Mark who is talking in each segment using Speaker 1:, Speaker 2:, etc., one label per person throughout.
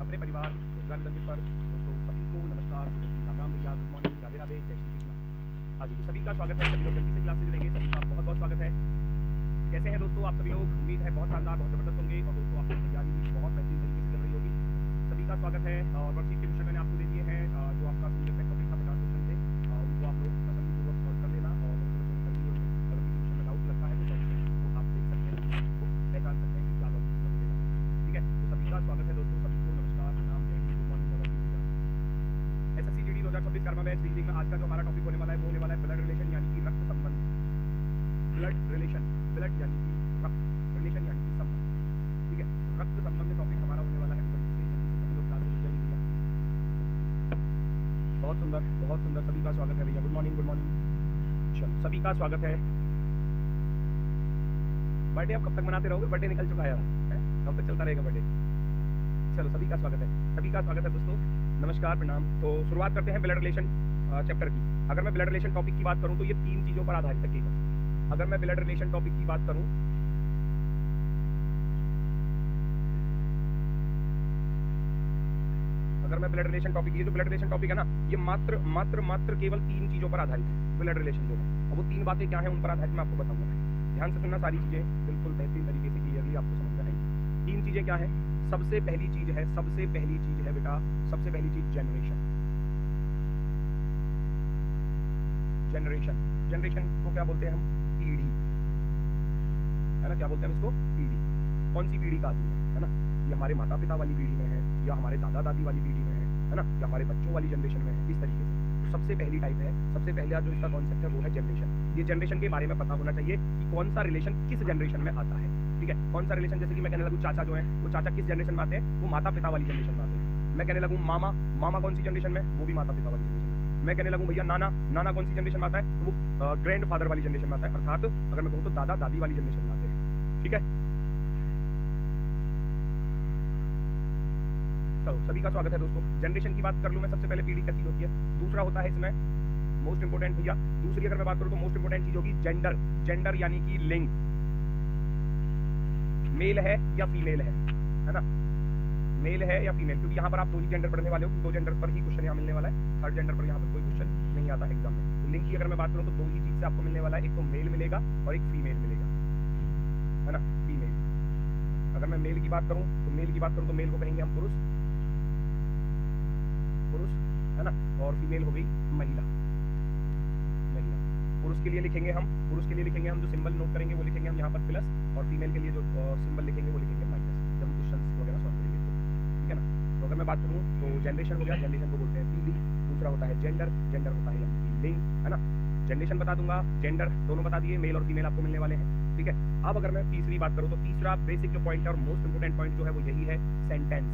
Speaker 1: अपने परिवार रोजगार धंधे पर दोस्तों सभी को नमस्कार, राम राम भैया, गुड मॉर्निंग, राधे राधे, जय श्री कृष्ण। हाँ जी, सभी का स्वागत है। सभी लोग जल्दी से क्लास से जुड़ेंगे, सभी का बहुत बहुत स्वागत है। कैसे हैं दोस्तों आप सभी लोग? उम्मीद है बहुत शानदार, बहुत जबरदस्त होंगे और दोस्तों आपकी तैयारी भी बहुत बेहतरीन तरीके से चल रही होगी। सभी का स्वागत है। और वर्कशीट के क्वेश्चन मैंने आपको दे दिए हैं, जो आपका सिलेबस में टॉपिक का 50 क्वेश्चन थे, उनको आप लोग तसल्लीपूर्वक सॉल्व कर लेना। और अगर किसी क्वेश्चन में डाउट लगता है तो को आप देख सकते हैं, उसको पहचान सकते हैं कि क्या लॉजिक है, ठीक है। तो सभी का स्वागत है दोस्तों, सभी को नमस्कार, प्रणाम, जय Hind, good morning. SSC GD 2026 Karma batch reading में आज का जो हमारा टॉपिक होने वाला है वो होने वाला है ब्लड रिलेशन यानी कि रक्त संबंध। ब्लड रिलेशन, ब्लड यानी कि रक्त, रिलेशन यानी कि संबंध, ठीक है। रक्त संबंध टॉपिक हमारा होने वाला है। सभी लोग क्लास में जाइए भैया। बहुत सुंदर, बहुत सुंदर, सभी का स्वागत है भैया। Good morning, good morning. चलो सभी का स्वागत है। बर्थडे आप कब तक मनाते रहोगे? बर्थडे निकल चुका है, कब तक चलता रहेगा बर्थडे? चलो सभी का स्वागत है, सभी का स्वागत है दोस्तों, नमस्कार, प्रणाम। तो शुरुआत करते हैं ब्लड रिलेशन चैप्टर की। अगर मैं ब्लड रिलेशन टॉपिक की बात करूं तो ये 3 चीजों पर आधारित है केवल। अगर मैं ब्लड रिलेशन टॉपिक की बात करूं, अगर मैं ब्लड रिलेशन टॉपिक, ये जो ब्लड रिलेशन टॉपिक है ना, ये मात्र मात्र मात्र केवल 3 चीजों पर आधारित है। ब्लड रिलेशन जो है, और वो 3 बातें क्या है उन पर आधारित मैं आपको बताऊंगा। ध्यान से सुनना, सारी चीजें बिल्कुल बेहतरीन तरीके से क्लियरली आपको समझ में आएगी। 3 चीजें क्या है? सबसे पहली चीज है, सबसे पहली चीज है बेटा, सबसे पहली चीज जनरेशन। जनरेशन, जनरेशन को क्या बोलते हैं हम? पीढ़ी, है ना। क्या बोलते हैं हम इसको? पीढ़ी। कौन सी पीढ़ी का आदमी है ना? ये हमारे माता पिता वाली पीढ़ी में है, या हमारे दादा दादी वाली पीढ़ी में है ना, या हमारे बच्चों वाली जनरेशन में है, इस तरीके से। तो सबसे पहली टाइप है, सबसे पहला जो इसका कॉन्सेप्ट है वो है जनरेशन। ये जनरेशन के बारे में पता होना चाहिए कि कौन सा रिलेशन किस जनरेशन में आता है, ठीक है। कौन सा रिलेशन, जैसे कि मैं कहने लगूँ चाचा जो है, वो चाचा किस जनरेशन में आते हैं? वो माता पिता वाली जनरेशन में आते हैं। मैं कहने लगूँ मामा, मामा कौन सी जनरेशन में? वो भी माता पिता वाली जनरेशन में। मैं कहने लगूँ भैया नाना, नाना कौन सी जनरेशन में आता है? तो वो ग्रैंड फादर वाली जनरेशन में आता है, अर्थात अगर मैं कहूँ तो दादा दादी वाली जनरेशन में आते हैं, ठीक है। चलो सभी का स्वागत है दोस्तों। जनरेशन की बात कर लूँ मैं, सबसे पहले पीढ़ी क्या चीज होती है। दूसरा होता है इसमें मोस्ट इंपोर्टेंट भैया, दूसरी अगर मैं बात करूँ तो मोस्ट इंपोर्टेंट चीज होगी जेंडर। जेंडर यानी कि लिंग, मेल है या फीमेल है ना, मेल है या फीमेल, क्योंकि यहाँ पर आप 2 ही जेंडर पढ़ने वाले हो, 2 जेंडर पर ही क्वेश्चन यहाँ मिलने वाला है। थर्ड जेंडर पर यहाँ पर कोई क्वेश्चन नहीं आता है एग्जाम में। तो लिंग की अगर मैं बात करूँ तो 2 ही चीज से आपको मिलने वाला है, एक तो मेल मिलेगा और एक फीमेल मिलेगा, है ना, फीमेल। अगर मैं मेल की बात करूँ तो मेल की बात करूँ तो मेल को कहेंगे हम पुरुष, पुरुष, है ना, और फीमेल हो गई महिला, महिला। पुरुष के लिए लिखेंगे हम, पुरुष के लिए लिखेंगे हम जो सिंबल नोट करेंगे वो लिखेंगे हम यहाँ पर प्लस, और फीमेल के लिए जो सिंबल लिखेंगे वो लिखेंगे माइनस, जब हम क्वेश्चन वगैरह सॉल्व करेंगे तो, ठीक है ना। तो अगर मैं बात करूँ तो जनरेशन हो गया, जनरेशन को बोलते हैं पीढ़ी। दूसरा होता है जेंडर, जेंडर होता है लिंग, है ना। जनरेशन बता दूंगा, जेंडर दोनों बता दिए, मेल और फीमेल आपको मिलने वाले हैं, ठीक है। अब अगर मैं तीसरी बात करूँ तो तीसरा बेसिक जो पॉइंट है और मोस्ट इंपोर्टेंट पॉइंट जो है वो यही है, सेंटेंस।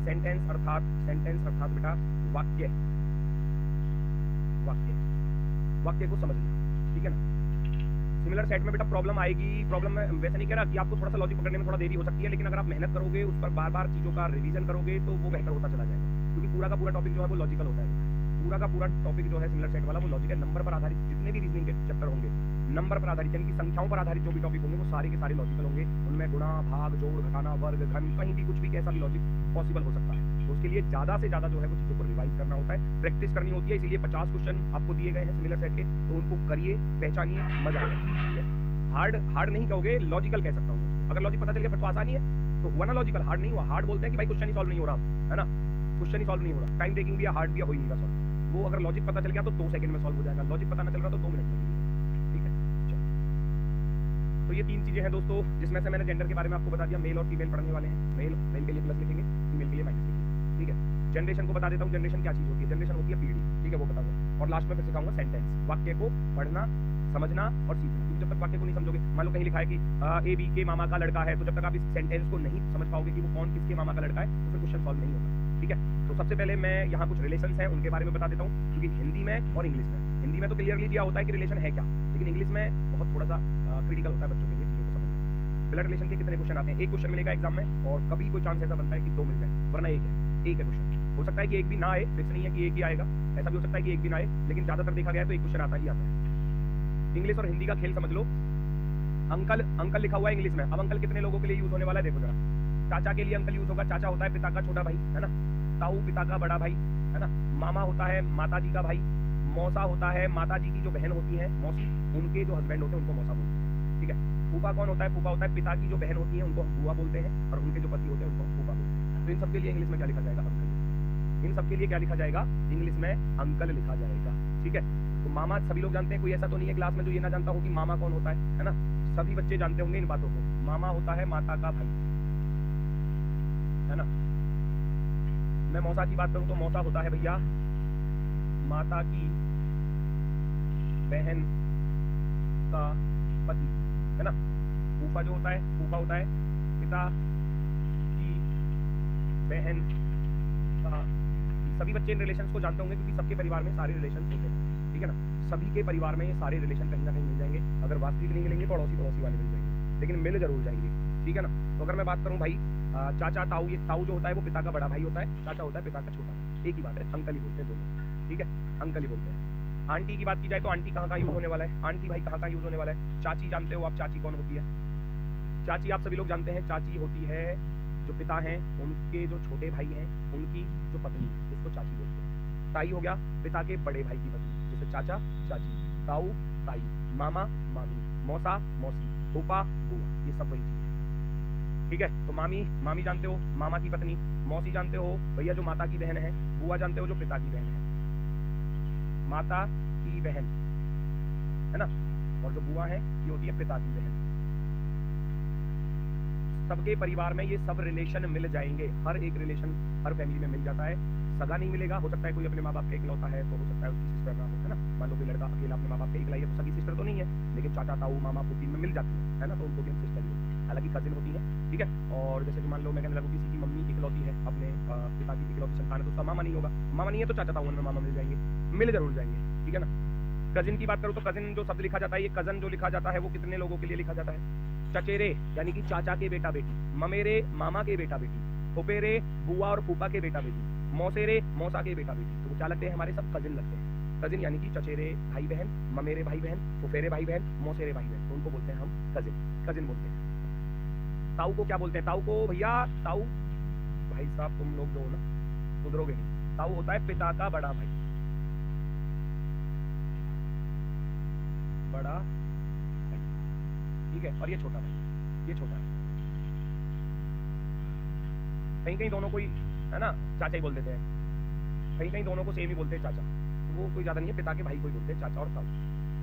Speaker 1: सेंटेंस अर्थात बेटा वाक्य, वाक्य, वाक्य को समझना, ठीक है ना। सिमिलर सेट में बेटा प्रॉब्लम आएगी। प्रॉब्लम में वैसे नहीं कह रहा कि आपको थोड़ा सा लॉजिक पकड़ने में थोड़ा देरी हो सकती है, लेकिन अगर आप मेहनत करोगे, उस पर बार बार चीजों का रिवीजन करोगे तो वो बेहतर होता चला जाएगा, क्योंकि पूरा का पूरा टॉपिक जो है वो लॉजिकल होता है। पूरा का पूरा टॉपिक जो है सिमिलर सेट वाला वो लॉजिकल, नंबर पर आधारित जितने भी रीजनिंग के चैप्टर होंगे, नंबर पर आधारित यानी कि संख्याओं पर आधारित जो भी टॉपिक होंगे वो सारे के सारे लॉजिकल होंगे। उनमें गुणा, भाग, जोड़, घटाना, वर्ग, घन, कहीं भी कुछ भी कैसा भी लॉजिक पॉसिबल हो सकता है। तो उसके लिए ज्यादा से ज्यादा जो है वो चीजों को रिवाइज करना होता है, प्रैक्टिस करनी होती है। इसीलिए 50 क्वेश्चन आपको दिए गए हैं सिमिलर सेट के, तो उनको करिए, पहचानिए, मजा आएगा। हार्ड हार्ड नहीं कहोगे, लॉजिकल कह सकता हूँ। अगर लॉजिक पता चल गया फिर तो आसानी है, तो हुआ ना लॉजिकल, हार्ड नहीं हुआ। हार्ड बोलते हैं कि भाई क्वेश्चन ही सॉल्व नहीं हो रहा, है ना, क्वेश्चन ही सॉल्व नहीं हो रहा, टाइम टेकिंग भी है, हार्ड भी है, हो ही नहीं रहा सॉल्व। वो अगर लॉजिक पता चल गया तो 2 सेकंड में सॉल्व हो जाएगा, लॉजिक पता ना चल रहा तो 2 मिनट लगेंगे, ठीक है। चलो तो ये 3 चीजें हैं दोस्तों, जिसमें से मैंने जेंडर के बारे में आपको बता दिया। मेल और फीमेल पढ़ने वाले हैं, मेल के लिए प्लस लिखेंगे, फीमेल के लिए माइनस लिखेंगे, ठीक है। जनरेशन को बता देता हूँ, जनरेशन क्या चीज होती है। जनरेशन होती है पीढ़ी, ठीक है, वो बताऊंगा। और लास्ट में फिर सिखाऊंगा सेंटेंस, वाक्य को पढ़ना, समझना और सीखना। क्योंकि जब तक वाक्य को नहीं समझोगे, मान लो कहीं लिखा है कि ए बी के मामा का लड़का है, तो जब तक आप इस सेंटेंस को नहीं समझ पाओगे कि वो कौन किसके मामा का लड़का है, तो फिर क्वेश्चन सॉल्व नहीं होगा, ठीक है। तो सबसे पहले मैं यहाँ कुछ रिलेशंस हैं उनके बारे में बता देता हूँ, क्योंकि हिंदी में और इंग्लिश में, हिंदी में तो क्लियरली दिया होता है कि रिलेशन है क्या, लेकिन इंग्लिश में बहुत थोड़ा सा क्रिटिकल होता है बच्चों के लिए चीजों को समझना। ब्लड रिलेशन के कितने क्वेश्चन आते हैं? 1 क्वेश्चन मिलेगा एग्जाम में, और कभी कोई चांस ऐसा बनता है कि 2 मिल जाए, वरना एक है क्वेश्चन। हो सकता है कि एक भी ना आए, फिक्स नहीं है कि एक ही आएगा, ऐसा भी हो सकता है कि एक भी ना आए, लेकिन ज्यादातर देखा गया है तो एक क्वेश्चन आता ही आता है। इंग्लिश और हिंदी का खेल समझ लो। अंकल, अंकल लिखा हुआ है इंग्लिश में, अब अंकल कितने लोगों के लिए यूज होने वाला है देखो जरा। चाचा के लिए अंकल यूज होगा, चाचा होता है पिता का छोटा भाई, है ना। ताऊ पिता का बड़ा भाई, है ना। मामा होता है माता जी का भाई। मौसा होता है माता जी की जो बहन होती है मौसी, उनके जो हस्बैंड होते हैं उनको मौसा बोलते हैं, ठीक है। फूफा कौन होता है? फूफा होता है पिता की जो बहन होती है उनको हम बुआ बोलते हैं, और उनके जो पति होते हैं उनको हम फूफा बोलते हैं। तो इन सबके लिए इंग्लिश में क्या लिखा जाएगा? अंकल। इन सबके लिए क्या लिखा जाएगा? इंग्लिश में अंकल लिखा जाएगा, ठीक है। तो मामा सभी लोग जानते हैं, कोई ऐसा तो नहीं है क्लास में जो ये ना जानता हो कि मामा कौन होता है ना। सभी बच्चे जानते होंगे इन बातों को। मामा होता है माता का भाई, है ना। मैं मौसा की बात करूं तो मौसा होता है भैया माता की बहन का पति, है ना। फूफा जो होता है, फूफा होता है पिता की बहन का। सभी बच्चे इन रिलेशंस को जानते होंगे क्योंकि सबके परिवार में सारे रिलेशंस होते हैं, ठीक है ना। सभी के परिवार में ये सारे रिलेशन कहीं ना कहीं मिल जाएंगे। अगर वास्तविक नहीं मिलेंगे तो अड़ोसी पड़ोसी वाले मिल जाएंगे, लेकिन मिल जरूर जाएंगे, ठीक है ना। तो अगर मैं बात करूं भाई चाचा ताऊ, ये ताऊ जो होता है वो पिता का बड़ा भाई होता है, चाचा होता है पिता का छोटा भाई। एक ही बात है, अंकल ही बोलते हैं दोनों, ठीक है, अंकल ही बोलते हैं। आंटी की बात की जाए तो आंटी कहाँ यूज होने वाला है? आंटी भाई कहाँ यूज होने वाला है? चाची जानते हो आप चाची कौन होती है? चाची आप सभी लोग जानते हैं, चाची होती है जो पिता हैं उनके जो छोटे भाई हैं उनकी जो पत्नी है, उसको चाची बोलते हैं। ताई हो गया पिता के बड़े भाई की पत्नी, जैसे चाचा चाची, ताऊ ताई, मामा मामी, मौसा मौसी, फूफा बुआ, ये सब वही चीज है, ठीक है। तो मामी, मामी जानते हो मामा की पत्नी। मौसी जानते हो भैया जो माता की बहन है। बुआ जानते हो जो पिता की बहन है, माता की बहन, है ना। और जो बुआ है ये होती है पिता की बहन। सबके परिवार में ये सब रिलेशन मिल जाएंगे, हर एक रिलेशन हर फैमिली में मिल जाता है। सगा नहीं मिलेगा, हो सकता है कोई अपने माँ बाप का इकलौता है तो हो सकता है उसकी सिस्टर ना हो, है ना। मान लो कोई लड़का अकेला अपने माँ बाप का इकलाई है तो सगी सिस्टर तो नहीं है, लेकिन चाचा ताऊ मामा फूफी में मिल जाती है ना, तो उनको भी हम सिस्टर ही होती है, हालांकि कजिन होती है, ठीक है। और जैसे कि मान लो मैं कहने लगूँ किसी की मम्मी इकलौती है, अपने पिता की इकलौती संतान है, तो उसका मामा नहीं होगा। मामा नहीं है तो चाचा ताऊ में मामा मिल जाएंगे, मिल जरूर जाएंगे, ठीक है ना। कजिन की बात करूँ तो कजिन जो शब्द लिखा जाता है, ये कजन जो लिखा जाता है वो कितने लोगों के लिए लिखा जाता है? चचेरे यानी कि चाचा के बेटा बेटी, ममेरे मामा के बेटा बेटी, फुफेरे बुआ और फूफा के बेटा बेटी, मौसेरे मौसा के बेटा बेटी। तो वो क्या लगते हैं? हमारे सब कजिन लगते हैं। कजिन यानी कि चचेरे भाई बहन, ममेरे भाई बहन, फुफेरे भाई बहन, मौसेरे भाई बहन, तो उनको बोलते हैं हम कजिन, कजिन बोलते हैं। ताऊ को क्या बोलते हैं? ताऊ को भैया, ताऊ भाई साहब तुम लोग जो हो ना सुधरोगे नहीं, ताऊ होता है पिता का बड़ा भाई, बड़ा भाई, ठीक है। और ये छोटा भाई, ये छोटा है। कहीं कहीं दोनों को ही, है ना, चाचा ही बोल देते हैं, कहीं कहीं दोनों को सेम ही बोलते हैं चाचा, तो वो कोई ज्यादा नहीं है। पिता के भाई को ही बोलते हैं चाचा और ताऊ।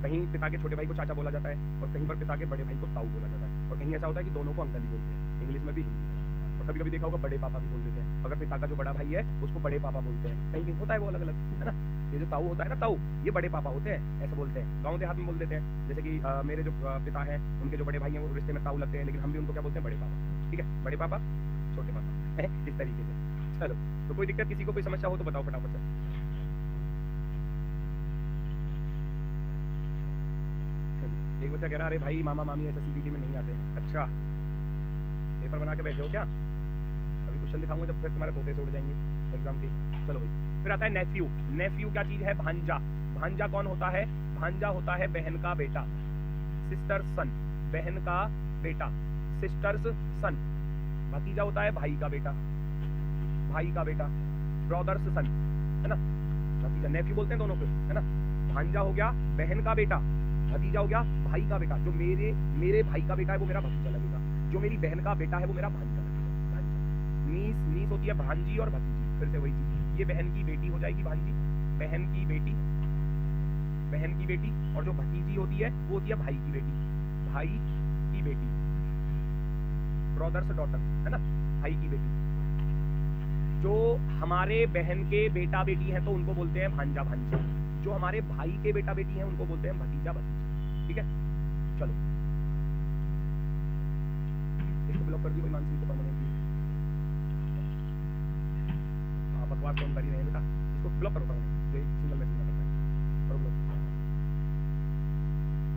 Speaker 1: कहीं पिता के छोटे भाई को चाचा बोला जाता है और कहीं पर पिता के बड़े भाई को ताऊ बोला जाता है, और कहीं ऐसा होता है कि दोनों को अंकल ही बोलते हैं, इंग्लिश में भी हिंदी में। और कभी कभी देखा होगा बड़े पापा भी बोल देते हैं, अगर पिता का जो बड़ा भाई है उसको बड़े पापा बोलते हैं, कहीं कहीं होता है वो अलग अलग, है ना। ये जो ताऊ होता है ना, ताऊ ये बड़े पापा होते हैं, ऐसे बोलते हैं। गाँव देहात में बोल देते हैं, जैसे कि मेरे जो पिता हैं उनके जो बड़े भाई हैं वो रिश्ते में ताऊ लगते हैं, लेकिन हम भी उनको क्या बोलते हैं? बड़े पापा, ठीक है। बड़े पापा छोटे पापा है, इस तरीके से। चलो, तो कोई दिक्कत, किसी को कोई समस्या हो तो बताओ फटाफट से। एक बच्चा कह रहा है अरे भाई मामा मामी ऐसा सीबीटी में नहीं आते। अच्छा, पेपर बना के बैठे हो क्या? अभी क्वेश्चन दिखाऊंगा जब फिर तुम्हारे तोते से उड़ जाएंगे एग्जाम की। चलो भाई, फिर आता है नेफ्यू। नेफ्यू क्या चीज है? भांजा। भांजा कौन होता है? भांजा होता है बहन का बेटा, सिस्टर सन, बहन का बेटा, सिस्टर्स सन। भतीजा होता है भाई का बेटा, भाई का बेटा, ब्रदर्स सन, है ना। भतीजा, नेफ्यू बोलते हैं दोनों को, है ना। भांजा हो गया बहन का बेटा, भतीजा हो गया भाई का बेटा। जो मेरे भाई का बेटा है वो मेरा भतीजा लगेगा, जो मेरी बहन का बेटा है वो मेरा भांजा लगेगा। भांजा, नीस, नीस होती है भांजी और भतीजी, फिर से वही चीज, ये बहन की बेटी हो जाएगी भांजी, बहन की बेटी, बहन की बेटी। और जो भतीजी होती है वो होती है भाई की बेटी, भाई की बेटी, ब्रदर्स डॉटर, है ना, भाई की बेटी। जो हमारे बहन के बेटा बेटी हैं तो उनको बोलते हैं भांजा भांजी, जो हमारे भाई के बेटा बेटी हैं उनको बोलते हैं भतीजा भतीजी, ठीक है। चलो, इसको ब्लॉक कर दियो भाई, मानसिंह को परमानेंटली। हाँ, बकवास कौन कर ही रहे हैं बेटा, इसको ब्लॉक करो परमानेंट, जो सिंगल मैसेज ना करता है, करो ब्लॉक,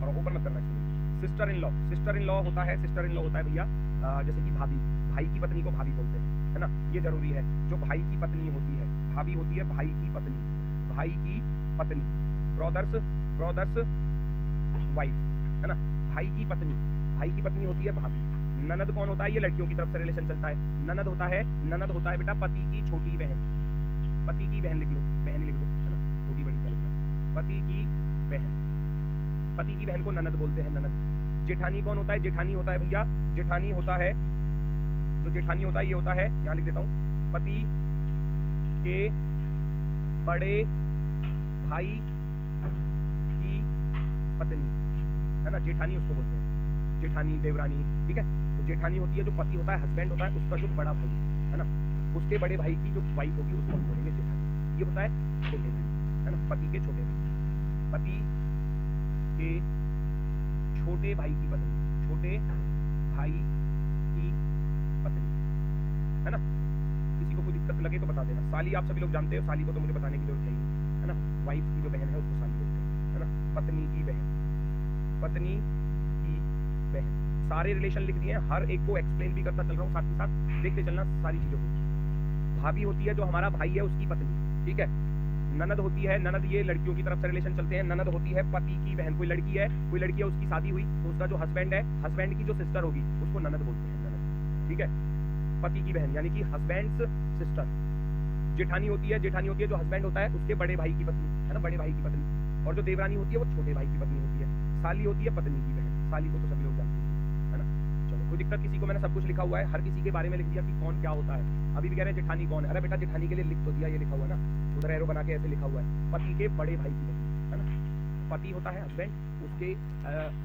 Speaker 1: और ओपन मत करना इसको। Sister in law, sister in law होता है, सिस्टर इन लॉ होता है भैया जैसे कि भाभी, भाई की पत्नी को भाभी बोलते हैं, है ना, ये जरूरी है। जो भाई की पत्नी होती है, भाभी होती है भाई की पत्नी, भाई की पत्नी, ब्रदर्स, ब्रदर्स वाइफ, है ना, भाई की पत्नी, भाई की पत्नी होती है भाभी, ननद कौन होता है? ये लड़कियों की तरफ से रिलेशन चलता है। ननद होता है बेटा पति की छोटी बहन, पति की बहन लिख लो, बहन लिख दो, है ना, छोटी बड़ी क्या लिखना, पति की बहन, पति की बहन को ननद बोलते हैं, ननद। जेठानी कौन होता है? जेठानी होता है भैया, जेठानी होता है, जो जेठानी होता है ये होता है, यहाँ लिख देता हूँ, पति के बड़े भाई की पत्नी, है ना, जेठानी उसको बोलते हैं, जेठानी, देवरानी, ठीक है। तो जेठानी होती है जो पति होता है, हस्बैंड होता है, उसका जो बड़ा भाई, है ना, उसके बड़े भाई की जो वाइफ होगी उसको हम बोलेंगे जेठानी। ये होता है छोटे भाई, है ना, पति के छोटे भाई, पति के छोटे भाई की पत्नी, छोटे भाई की पत्नी, है ना। किसी को कोई दिक्कत लगे तो बता देना। साली आप सभी लोग जानते हो, साली को तो मुझे बताने की जरूरत है ना, वाइफ की जो बहन है उसको साली बोलते हैं, है ना। पत्नी की बहन, पत्नी की बहन, सारे रिलेशन लिख दिए हैं, हर एक को एक्सप्लेन भी करता चल रहा हूँ, साथ ही साथ देखते चलना सारी चीजों को। भाभी होती है जो हमारा भाई है उसकी पत्नी, ठीक है। ननद होती है, ननद ये लड़कियों की तरफ से रिलेशन चलते हैं, ननद होती है पति की बहन। कोई लड़की है उसकी शादी हुई तो उसका जो हस्बैंड है, हस्बैंड की जो सिस्टर होगी उसको ननद बोलते हैं, ननद, ठीक है। पति की बहन यानी कि हस्बैंड्स सिस्टर। जेठानी होती है जो हस्बैंड होता है उसके बड़े भाई की पत्नी, है ना, बड़े भाई की पत्नी। और जो देवरानी होती है वो छोटे भाई की पत्नी होती है। साली होती है पत्नी की बहन, साली को तो सभी लोग जानते हैं, है ना। चलो कोई दिक्कत किसी को, मैंने सब कुछ लिखा हुआ है, हर किसी के बारे में लिख दिया कि कौन क्या होता है। अभी भी कह रहे हैं जेठानी कौन है, अरे बेटा जेठानी के लिए लिख तो दिया, ये लिखा हुआ है ना, उधर एरो बना के ऐसे लिखा हुआ है, पति के बड़े भाई की पत्नी, है ना। पति होता है हस्बैंड, उसके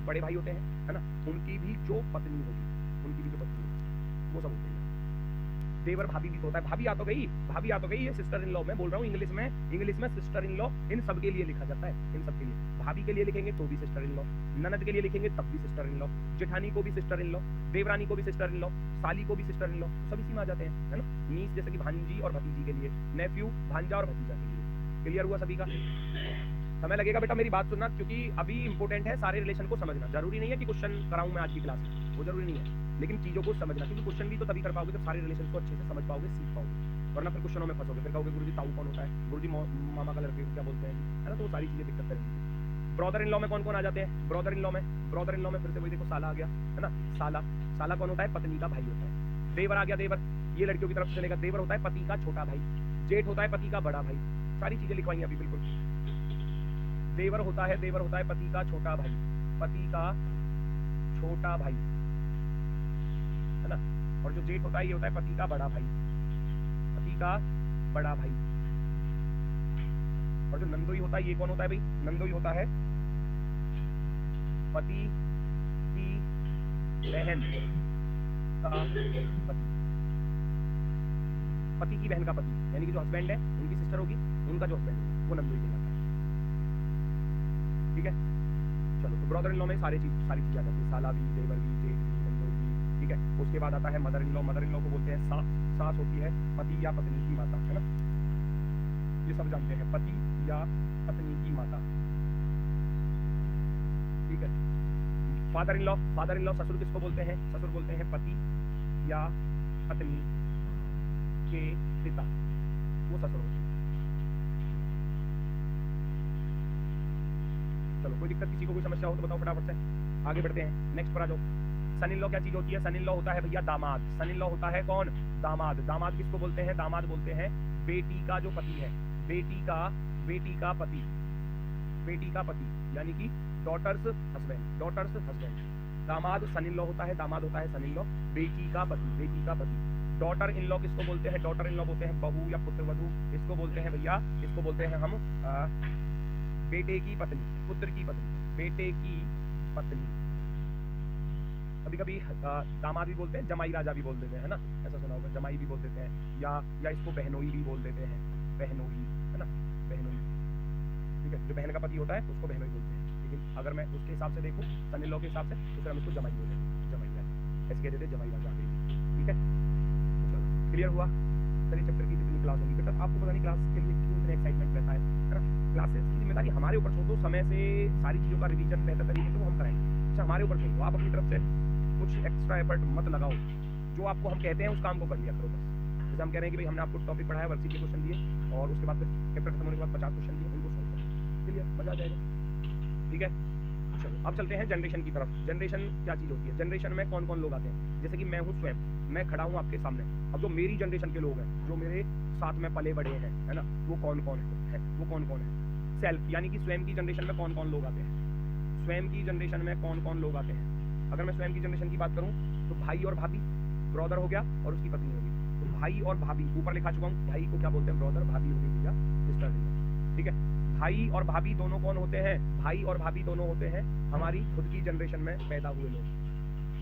Speaker 1: बड़े भाई होते हैं, है ना, उनकी भी जो पत्नी होगी, उनकी भी जो पत्नी होगी वो सब होते हैं। देवर भाभी भी तो होता है, भाभी आ तो गई, ये सिस्टर इन लॉ में बोल रहा हूँ, इंग्लिश में सिस्टर इन लॉ इन सब के लिए लिखा जाता है, इन सब के लिए। भाभी के लिए लिखेंगे तो भी सिस्टर इन लॉ, ननद के लिए लिखेंगे तब भी सिस्टर इन लॉ, जेठानी को भी सिस्टर इन लॉ, देवरानी को भी सिस्टर इन लॉ, साली को भी सिस्टर इन लॉ, सब इसी में आ जाते हैं, है ना। नीस जैसे कि भांजी और भतीजी के लिए, नेफ्यू भांजा और भतीजा के लिए। क्लियर हुआ सभी का? समय लगेगा बेटा मेरी बात सुनना, क्योंकि अभी इंपॉर्टेंट है सारे रिलेशन को समझना। जरूरी नहीं है कि क्वेश्चन कराऊं मैं आज की क्लास में, वो जरूरी नहीं है, लेकिन चीजों को समझना, क्योंकि क्वेश्चन भी तो तभी कर पाओगे जब सारे रिलेशन को अच्छे से समझ पाओगे, सीख पाओगे, वरना फिर क्वेश्चनों में फंसोगे, फिर कहोगे गुरुजी ताऊ कौन होता है, गुरुजी मामा का लड़के क्या बोलते हैं, है ना। तो वो सारी चीजें दिक्कत करेंगी। ब्रदर इन लॉ में कौन कौन आ जाते हैं? ब्रदर इन लॉ में फिर से वही देखो, साला आ गया, है ना। साला कौन होता है? पत्नी का भाई होता है। देवर आ गया, देवर ये लड़कियों की तरफ से चलेगा, देवर होता है पति का छोटा भाई। जेठ होता है पति का बड़ा भाई, सारी चीजें लिखवाई अभी बिल्कुल। देवर होता है पति का छोटा भाई, पति का छोटा भाई, है ना। और जो जेठ होता है ये होता है पति का बड़ा भाई, पति का बड़ा भाई। और जो नंदोई होता है ये कौन होता है भाई? नंदोई होता है पति की बहन का पति, पति की बहन का पति, यानी कि जो हस्बैंड है उनकी सिस्टर होगी, उनका जो हस्बैंड है वो नंदोई कहलाता है, ठीक है। चलो तो ब्रदर इन लॉ में सारी चीजें आ जाती है, साला भी, देवर भी, जेठ भी, नंदोई भी, ठीक है। उसके बाद आता है मदर इन लॉ को बोलते हैं सास होती है पति या पत्नी की माता, है ना, ये सब जानते हैं, पति या पत्नी की माता, ठीक है। फादर इन लॉ ससुर किसको बोलते हैं? ससुर बोलते हैं पति या पत्नी के पिता, वो ससुर होते हैं। चलो कोई दिक्कत किसी को कोई समस्या हो तो बताओ फटाफट से, आगे बढ़ते हैं, नेक्स्ट पर आ जाओ। सन इन लॉ क्या चीज होती है? सन इन लॉ होता है भैया दामाद। सन इन लॉ होता है कौन? दामाद। दामाद किसको बोलते हैं? दामाद बोलते हैं बेटी का जो पति है, बेटी का पति, यानी कि डॉटर्स हस्बैंड। दामाद सन इन लॉ होता है, सन इन लॉ, बेटी का पति। डॉटर इन लॉ किसको बोलते हैं? डॉटर इन लॉ बोलते हैं बहू या पुत्रवधू, इसको बोलते हैं भैया, इसको बोलते हैं हम बेटे की पत्नी, पुत्र की पत्नी, बेटे की पत्नी। कभी कभी दामाद भी बोलते हैं, जमाई राजा भी बोल देते हैं, है ना, ऐसा सुना होगा, जमाई भी बोल देते हैं, या इसको बहनोई भी बोल देते हैं, बहनोई, है ना, बहनोई, ठीक है। जो बहन का पति होता है उसको बहनोई बोलते हैं, लेकिन अगर मैं उसके हिसाब से देखूं, सन इन लॉ के हिसाब से, तो फिर हम इसको जमाई बोलते हैं, जमाई राजा ऐसे कह देते, जमाई राजा आ गई, ठीक है। चलो क्लियर हुआ? चलिए चैप्टर की कितनी क्लास होगी बेटा, आपको पता नहीं क्लास के लिए क्यों इतना एक्साइटमेंट रहता है ना। क्लासेस की जिम्मेदारी हमारे ऊपर छोड़ दो, समय से सारी चीज़ों का रिवीजन बेहतर तरीके से वो हम कराएंगे, अच्छा हमारे ऊपर छोड़ दो, आप अपनी तरफ से कुछ एक्स्ट्रा एफर्ट मत लगाओ, जो आपको हम कहते हैं उस काम को कर लिया करो बस। जैसे हम कह रहे हैं कि भाई हमने आपको टॉपिक पढ़ाया, वर्कशीट के क्वेश्चन दिए, और उसके बाद फिर चैप्टर खत्म होने के बाद 50 क्वेश्चन दिए, उनको सॉल्व करो, क्लियर, मजा आ जाएगा, ठीक है। चलो अब चलते हैं जनरेशन की तरफ। जनरेशन क्या चीज़ होती है? जनरेशन में कौन कौन लोग आते हैं? जैसे कि मैं हूँ स्वयं, मैं खड़ा हूँ आपके सामने। अब जो मेरी जनरेशन के लोग हैं, जो मेरे साथ में पले बड़े हैं, है ना, वो कौन कौन है? वो कौन कौन है? सेल्फ यानी कि स्वयं की जनरेशन में कौन कौन लोग आते हैं? स्वयं की जनरेशन में कौन कौन लोग आते हैं? अगर मैं स्वयं की जनरेशन की बात करूँ तो भाई और भाभी, ब्रदर हो गया और उसकी पत्नी होगी। तो भाई और भाभी, ऊपर लिखा चुका हूँ, भाई को क्या बोलते हैं? ब्रदर, भाभी होगी भैया सिस्टर। ठीक है, भाई और भाभी दोनों कौन होते हैं? भाई और भाभी दोनों होते हैं हमारी खुद की जनरेशन में पैदा हुए लोग।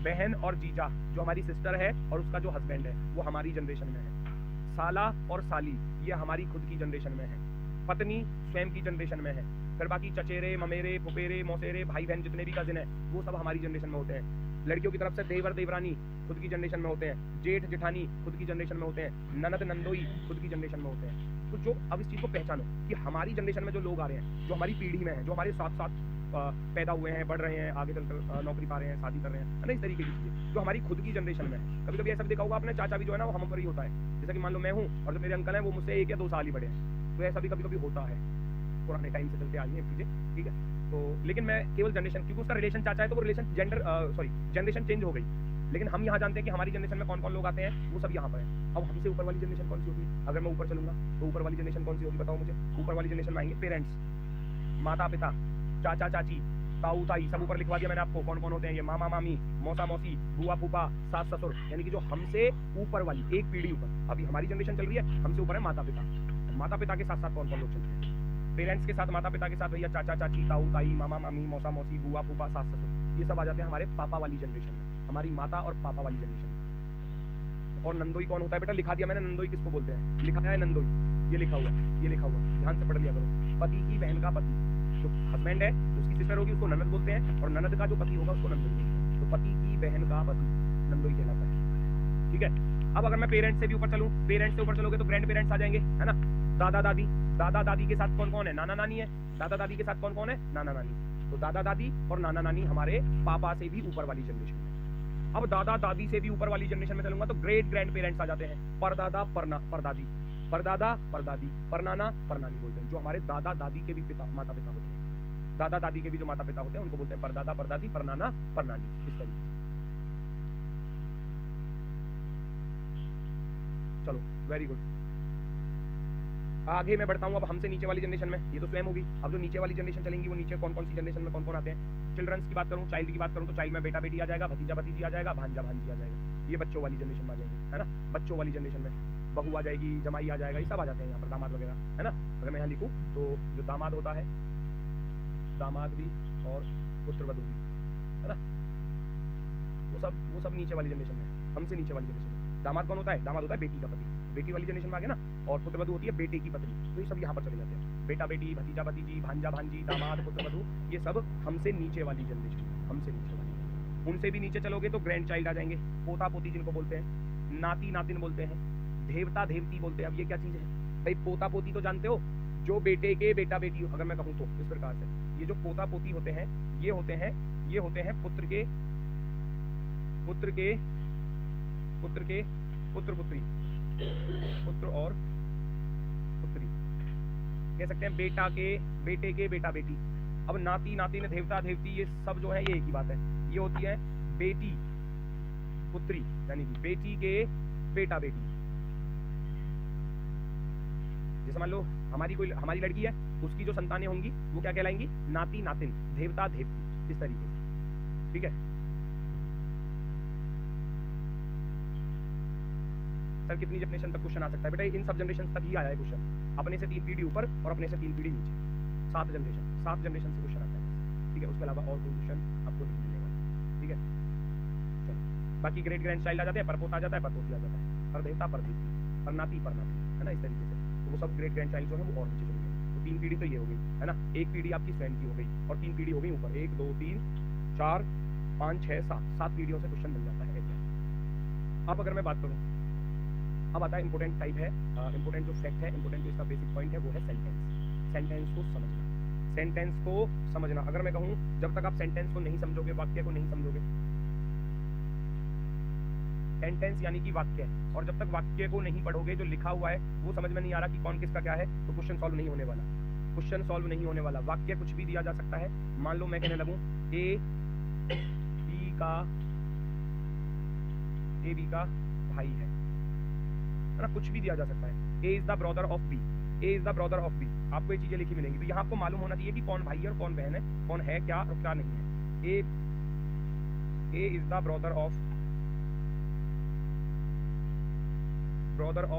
Speaker 1: बहन और जीजा जो हमारी सिस्टर है और उसका जो हस्बैंड है वो हमारी जनरेशन में है। साला और साली ये हमारी खुद की जनरेशन में है। पत्नी स्वयं की जनरेशन में है। फिर बाकी चचेरे, ममेरे, फुफेरे, मौसेरे, भाई बहन जितने भी कजिन है वो सब हमारी जनरेशन में होते हैं। लड़कियों की तरफ से देवर देवरानी खुद की जनरेशन में होते हैं। जेठ जेठानी खुद की जनरेशन में होते हैं। ननद नंदोई खुद की जनरेशन में होते हैं। तो जो अब इस चीज़ को पहचानो कि हमारी जनरेशन में जो लोग आ रहे हैं, जो हमारी पीढ़ी में हैं, जो हमारे साथ साथ पैदा हुए हैं, बढ़ रहे हैं, आगे चलकर नौकरी पा रहे हैं, शादी कर रहे हैं, है ना, इस तरीके की चीज़ें जो हमारी खुद की जनरेशन में है। कभी कभी ऐसा भी देखा होगा आपने, चाचा भी जो है ना वो हम पर ही होता है। जैसे कि मान लो मैं हूँ और जो मेरे अंकल हैं वो मुझसे 1 या 2 साल ही बड़े हैं। तो ऐसा भी कभी कभी होता है, पुराने टाइम से चलते आ रही है चीज़ें। ठीक है, तो लेकिन मैं केवल जनरेशन, क्योंकि उसका रिलेशन चाचा है तो वो रिलेशन जनरेशन चेंज हो गई। लेकिन हम यहाँ जानते हैं कि हमारी जनरेशन में कौन कौन लोग आते हैं, वो सब यहाँ पर है। अब हमसे ऊपर वाली जनरेशन कौन सी होगी? अगर मैं ऊपर चलूंगा तो ऊपर वाली जनरेशन कौन सी होगी बताओ मुझे? ऊपर वाली जनरेशन में आएंगे पेरेंट्स, माता पिता, चाचा चाची, ताऊ ताई, सब ऊपर लिखवा दिया मैंने आपको कौन कौन होते हैं। ये मामा मामी, मौसा मौसी, बुआ फूफा, सास ससुर, यानी कि जो हमसे ऊपर वाली एक पीढ़ी ऊपर, अभी हमारी जनरेशन चल रही है, हमसे ऊपर है माता पिता। माता पिता के साथ साथ कौन कौन लोग चलते हैं? पेरेंट्स के साथ, माता पिता के साथ भैया चाचा चाची, ताऊ ताई, मामा मामी, मौसा मौसी, बुआ फूफा, सास ससुर, ये सब आ जाते हैं हमारे पापा वाली जनरेशन में, हमारी माता और पापा वाली जनरेशन में। और नंदोई कौन होता है बेटा? लिखा दिया मैंने, नंदोई किसको बोलते हैं? लिखा है नंदोई, ये लिखा हुआ, ये लिखा हुआ, ध्यान से पढ़ लिया करो। पति की बहन का पति, जो हस्बैंड है उसकी सिस्टर होगी उसको ननद बोलते हैं, और ननद का जो पति होगा उसको नंदोई बोलते हैं। तो पति की बहन का पति नंदोई कहलाता है। ठीक है, अब अगर मैं पेरेंट्स से भी ऊपर चलूं, पेरेंट्स से ऊपर चलोगे तो ग्रैंड पेरेंट्स आ जाएंगे, है ना। दादा दादी, दादा दादी के साथ कौन कौन है? नाना नानी है। दादा दादी के साथ कौन कौन है? नाना नानी। तो दादा दादी और नाना नानी हमारे पापा से भी ऊपर वाली जनरेशन में। अब दादा दादी से भी ऊपर वाली जनरेशन में चलूंगा तो ग्रेट ग्रैंड पेरेंट्स आ जाते हैं। परदादा परदादी, परदादा परदादी, परनाना परनानी बोलते हैं, जो हमारे दादा दादी के भी पिता माता पिता होते हैं। दादा दादी के भी जो माता पिता होते हैं उनको बोलते हैं परदादा परदादी, परनाना परनानी, इस तरीके। चलो वेरी गुड, आगे मैं बढ़ता हूँ। अब हमसे नीचे वाली जनरेशन में, ये तो स्वयं होगी। अब जो नीचे वाली जनरेशन चलेंगी वो नीचे कौन कौन सी जनरेशन में कौन कौन आते हैं? चिल्ड्रंस की बात करूँ, चाइल्ड की बात करूँ तो चाइल्ड में बेटा बेटी आ जाएगा, भतीजा भतीजी आ जाएगा, भांजा भांजी आ जाएगा। ये बच्चों वाली जनरेशन में आ जाएंगे, है ना। बच्चों वाली जनरेशन में बहू आ जाएगी, जमाई आ जाएगा, ये सब आ जाते हैं यहाँ पर, दामाद वगैरह, है ना। अगर मैं यहाँ लिखूँ तो जो दामाद होता है, दामाद भी और पुत्रवधू भी, है ना, वो सब नीचे वाली जनरेशन में, हमसे नीचे वाली जनरेशन में। दामाद कौन होता है? दामाद होता है बेटी का पति, बेटी वाली जनरेशन में आ गया ना। और पुत्रवधू होती है बेटे की पत्नी। तो ये सब यहाँ पर चले जाते हैं, बेटा बेटी, भतीजा भतीजी, भांजा भांजी, दामाद, पुत्रवधू, ये सब हमसे नीचे वाली जनरेशन, हमसे नीचे वाली। उनसे भी नीचे चलोगे तो ग्रैंड चाइल्ड आ जाएंगे, पोता पोती जिनको बोलते हैं, नाती नातिन बोलते हैं, देवता देवती बोलते हैं। अब ये क्या चीज़ है भाई? पोता पोती तो जानते हो, जो बेटे के बेटा बेटी, अगर मैं कहूँ तो इस प्रकार से, ये जो पोता पोती होते हैं ये होते हैं पुत्र के पुत्र पुत्री, पुत्र और पुत्री कह सकते हैं, बेटा के बेटे के बेटा बेटी। अब नाती नातिन, देवता देवती, ये सब जो है ये एक ही बात है। ये होती है बेटी पुत्री, यानी कि बेटी के बेटा बेटी। जैसे मान लो हमारी लड़की है, उसकी जो संतानें होंगी वो क्या कहलाएंगी? नाती नातिन, देवता देवती, इस तरीके से। ठीक है, सर कितनी जनरेशन तक क्वेश्चन आ सकता है? बेटा इन सब जनरेशन तक ही आया है क्वेश्चन, अपने से 3 पीढ़ी ऊपर और अपने से 3 पीढ़ी नीचे, 7 जनरेशन से क्वेश्चन आता है। ठीक है, उसके अलावा और कोई क्वेश्चन आपको नहीं मिलेगा। ठीक है, चलो बाकी ग्रेट ग्रैंड चाइल्ड आ जाते हैं, परपोता आ जाता है, परपोती आ जाता है, परदेवता परदेवती, परनाती परनाती, है ना, इस तरीके से। तो वो सब ग्रेट ग्रैंड चाइल्ड जो है वो और नीचे चले गए। तो 3 पीढ़ी तो ये हो गई, है ना। एक पीढ़ी आपकी स्वयं की हो गई और 3 पीढ़ी हो गई ऊपर, 1 2 3 4 5 6 7 पीढ़ियों से क्वेश्चन मिल जाता है। अब अगर मैं बात करूँ, अब आता है इंपोर्टेंट टाइप है, इंपोर्टेंट जो फैक्ट है, इंपोर्टेंट जो इसका बेसिक पॉइंट है वो है सेंटेंस। सेंटेंस को समझना, सेंटेंस को समझना। अगर मैं कहूँ जब तक आप सेंटेंस को नहीं समझोगे, वाक्य को नहीं समझोगे, सेंटेंस यानी कि वाक्य, और जब तक वाक्य को नहीं पढ़ोगे, जो लिखा हुआ है वो समझ में नहीं आ रहा कि कौन किसका क्या है, तो क्वेश्चन सॉल्व नहीं होने वाला। क्वेश्चन सॉल्व नहीं होने वाला। वाक्य कुछ भी दिया जा सकता है। मान लो मैं कहने लगूँ ए बी का भाई है ना, कुछ भी दिया जा सकता है। A is the brother of B, A is the brother of B, आपको ये चीजें लिखी मिलेंगी। तो यहाँ आपको मालूम होना चाहिए कि कौन भाई है और कौन बहन है, कौन है क्या और क्या नहीं है। A is the brother of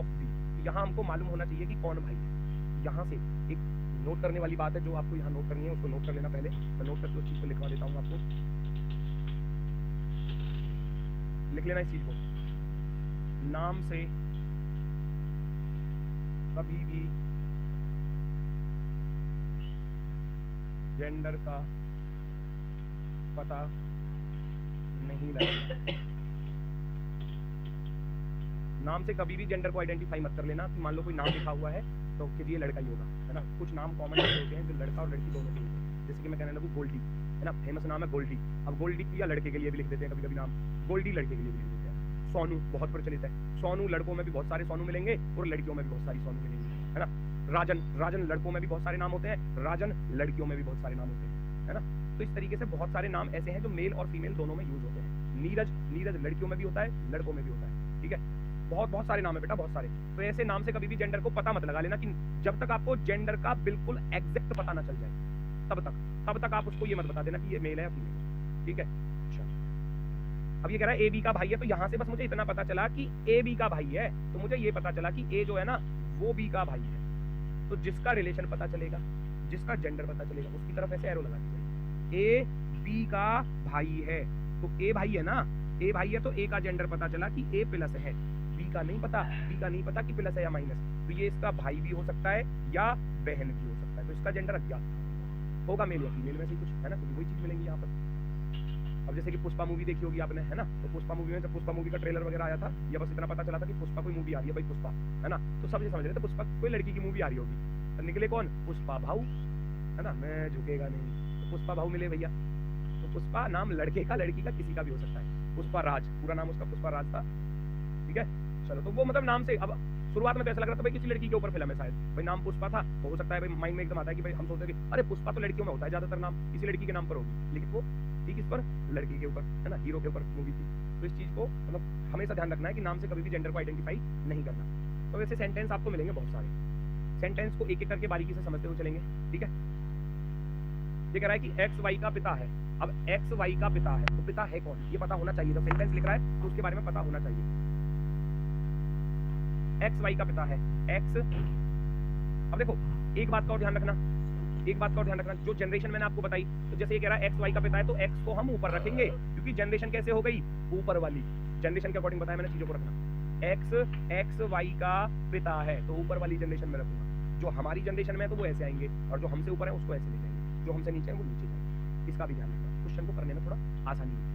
Speaker 1: B, यहाँ हमको मालूम होना चाहिए कि कौन भाई है। यहाँ से एक नोट करने वाली बात है जो आपको यहाँ नोट करनी है, उसको नोट कर लेना पहले। मैं नोट करके उस चीज को लिखवा देता हूँ आपको, लिख लेना इस चीज को। नाम से कभी भी जेंडर का पता नहीं लगेगा। नाम से कभी भी जेंडर को आइडेंटिफाई मत कर लेना कि मान लो कोई नाम लिखा हुआ है तो कि ये लड़का ही होगा, है ना। कुछ नाम कॉमन होते हैं जो लड़का और लड़की दोनों के होते हैं। जैसे कि मैं कहने लगूँ गोल्डी, है ना, फेमस नाम है गोल्डी। अब गोल्डी या लड़के के लिए भी लिख देते हैं कभी कभी नाम, गोल्डी लड़के के लिए भी लिख देते हैं। सोनू बहुत प्रचलित है, सोनू लड़कों में भी बहुत सारे सोनू मिलेंगे और लड़कियों में भी बहुत सारी सोनू मिलेंगी, है ना। राजन, राजन लड़कों में भी बहुत सारे नाम होते हैं, राजन लड़कियों में भी बहुत सारे नाम होते हैं, है ना। तो इस तरीके से बहुत सारे नाम ऐसे हैं जो मेल और फीमेल दोनों में यूज होते हैं। नीरज, नीरज लड़कियों में भी होता है, लड़कों में भी होता है, ठीक है। बहुत सारे नाम है बेटा, बहुत सारे। तो ऐसे नाम से कभी भी जेंडर को पता मत लगा लेना कि जब तक आपको जेंडर का बिल्कुल एग्जैक्ट पता ना चल जाए तब तक आप उसको ये मत बता देना कि ये मेल है या फीमेल है, ठीक है। अब ये कह रहा है ए बी का भाई है, तो यहाँ से बस मुझे इतना पता चला कि ए बी का भाई है, तो मुझे ये पता चला कि ए जो है ना वो बी का भाई है। तो जिसका रिलेशन पता चलेगा, जिसका जेंडर पता चलेगा, उसकी तरफ ऐसे एरो लगा दीजिए। ए बी का भाई है, तो ए भाई है ना, ए भाई है तो ए का जेंडर पता चला कि ए प्लस है। बी का नहीं पता, बी का नहीं पता कि प्लस है या माइनस, तो ये इसका भाई भी हो सकता है या बहन भी हो सकता है। तो इसका जेंडर अज्ञात होगा, मेल या फीमेल में से कुछ, है ना। तो वही चीज मिलेंगी यहाँ पर। अब जैसे कि पुष्पा मूवी देखी होगी आपने, है ना, तो पुष्पा मूवी में जब पुष्पा मूवी का ट्रेलर वगैरह आया था, या बस इतना पता चला था कि पुष्पा कोई मूवी आ रही है, भाई पुष्पा, है ना, तो सब ये समझ रहे थे पुष्पा कोई लड़की की मूवी आ रही होगी। तो निकले कौन, पुष्पा भाऊ, है ना, मैं झुकेगा नहीं, तो पुष्पा भाऊ मिले भैया। तो पुष्पा नाम लड़के का लड़की का किसी का भी हो सकता है। पुष्पा राज, पूरा नाम उसका पुष्पा राज था, ठीक है। चलो, तो वो मतलब नाम से, अब शुरुआत में तो ऐसा लग रहा था भाई किसी लड़की के ऊपर फिल्म है शायद, भाई नाम पुष्पा था, तो हो सकता है भाई माइंड में एकदम आता है कि भाई हम सोचते हैं कि अरे पुष्पा तो लड़कियों में होता है ज्यादातर, नाम किसी लड़की के नाम पर होगी, लेकिन वो ठीक इस पर लड़की के ऊपर, है ना, हीरो के ऊपर मूवी थी। तो इस चीज को मतलब हमेशा ध्यान रखना है कि नाम से कभी भी जेंडर को आइडेंटिफाई नहीं करना। तो वैसे सेंटेंस आपको मिलेंगे बहुत सारे, सेंटेंस को एक एक करके बारीकी से समझते हुए चलेंगे, ठीक है। ये कह रहा है कि एक्स वाई का पिता है। अब एक्स वाई का पिता है, तो पिता है कौन, ये पता होना चाहिए। जब सेंटेंस लिख रहा है तो उसके बारे में पता होना चाहिए। एक्स वाई का पिता है, एक्स। अब देखो एक बात का और ध्यान रखना, एक बात का और ध्यान रखना, जो जनरेशन मैंने आपको बताई, तो जैसे ये कह रहा है एक्स वाई का पिता है, तो एक्स को हम ऊपर रखेंगे क्योंकि जनरेशन कैसे हो गई, ऊपर वाली जनरेशन के अकॉर्डिंग बताया मैंने चीजों को रखना। एक्स वाई का पिता है तो ऊपर वाली जनरेशन में रखूंगा। जो हमारी जनरेशन में है तो वो ऐसे आएंगे, और जो हमसे ऊपर है उसको ऐसे ले जाएंगे, जो हमसे नीचे है वो नीचे जाएंगे। इसका भी ध्यान रखना, क्वेश्चन को करने में थोड़ा आसानी होती